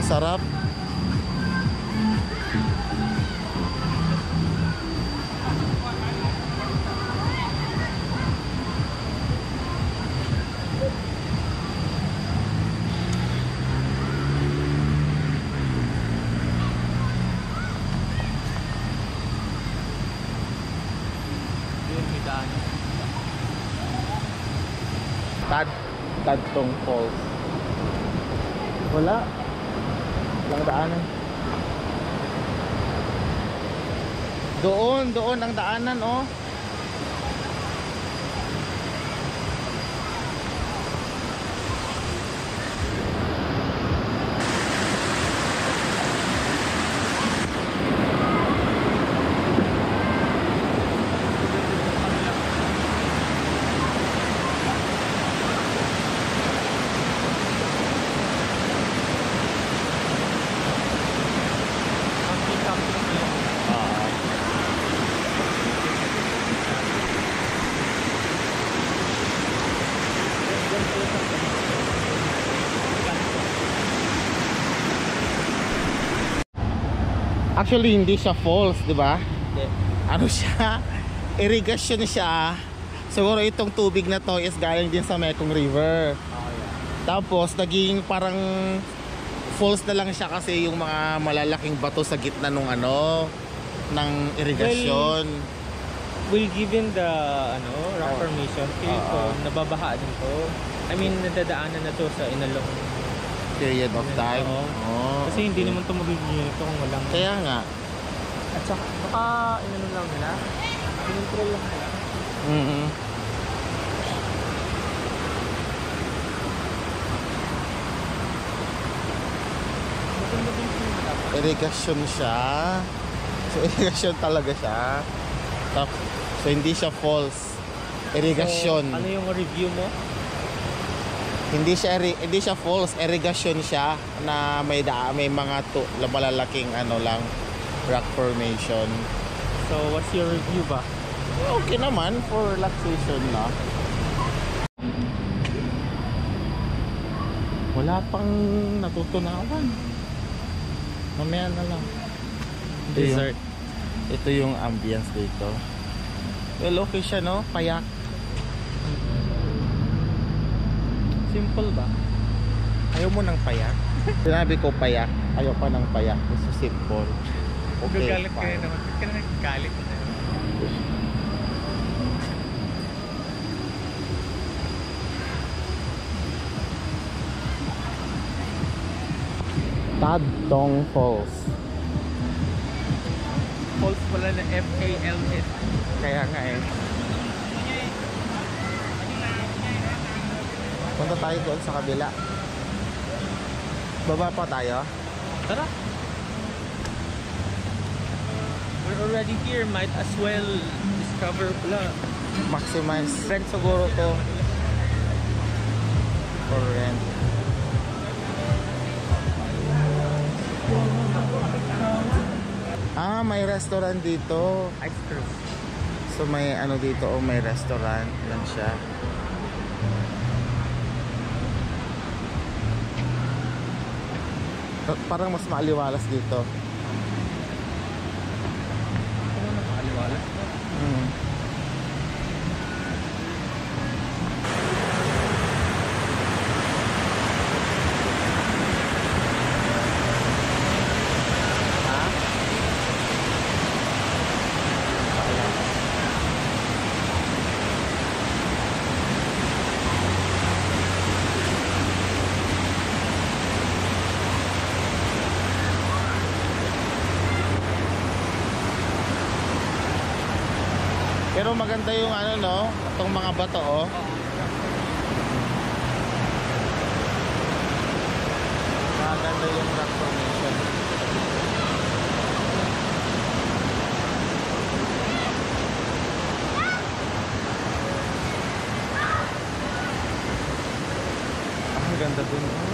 sarap. Tadtong Falls. Wala. Walang daanan. Doon ang daanan, oh. Actually, hindi siya falls, di ba? Hindi. Ano siya? Irrigation siya. Siguro itong tubig na to is galing din sa Mekong River. Oh, yeah. Tapos, naging parang falls na lang siya kasi yung mga malalaking bato sa gitna nung ng irrigation. Well, given the rock formation, feel ko nababaha din to. I mean, nadadaanan na to sa inalong Period of time. Kasi hindi naman ito magiging ito kung walang... Kaya nga. At saka, baka inano lang nila. Control lang nila. Irrigation siya. So, irrigation talaga siya. So, hindi siya falls. Irrigation. So, ano yung review mo? Hindi siya falls, irrigation siya na may mga malalaking lang rock formation. So what's your review ba? Okay naman for relaxation na. Wala pang natutunawan. Mamaya na lang. Dessert. Ito yung ambience dito. Well, okay siya, no? Payak. Simple ba? Ayaw mo ng payak? Sinabi ko payak. Ayaw pa ng payak. Gusto simple. Okay, gagalit ka rin naman. Ba't ka na nagagalit na? Tadtong Falls. Falls pala na F-A-L-S. Kaya nga eh. Punta tayo doon sa kabila. Baba pa tayo. Tara. We're already here. Might as well discover pala. Maximize. Rent siguro to. For rent. May restaurant dito. Ice cream. So may dito, may restaurant lang siya. Parang mas maaliwalas dito. Ano na maaliwalas? Pero maganda yung itong mga bato, oh. Maganda yung rock formation. Ang ganda dun, oh.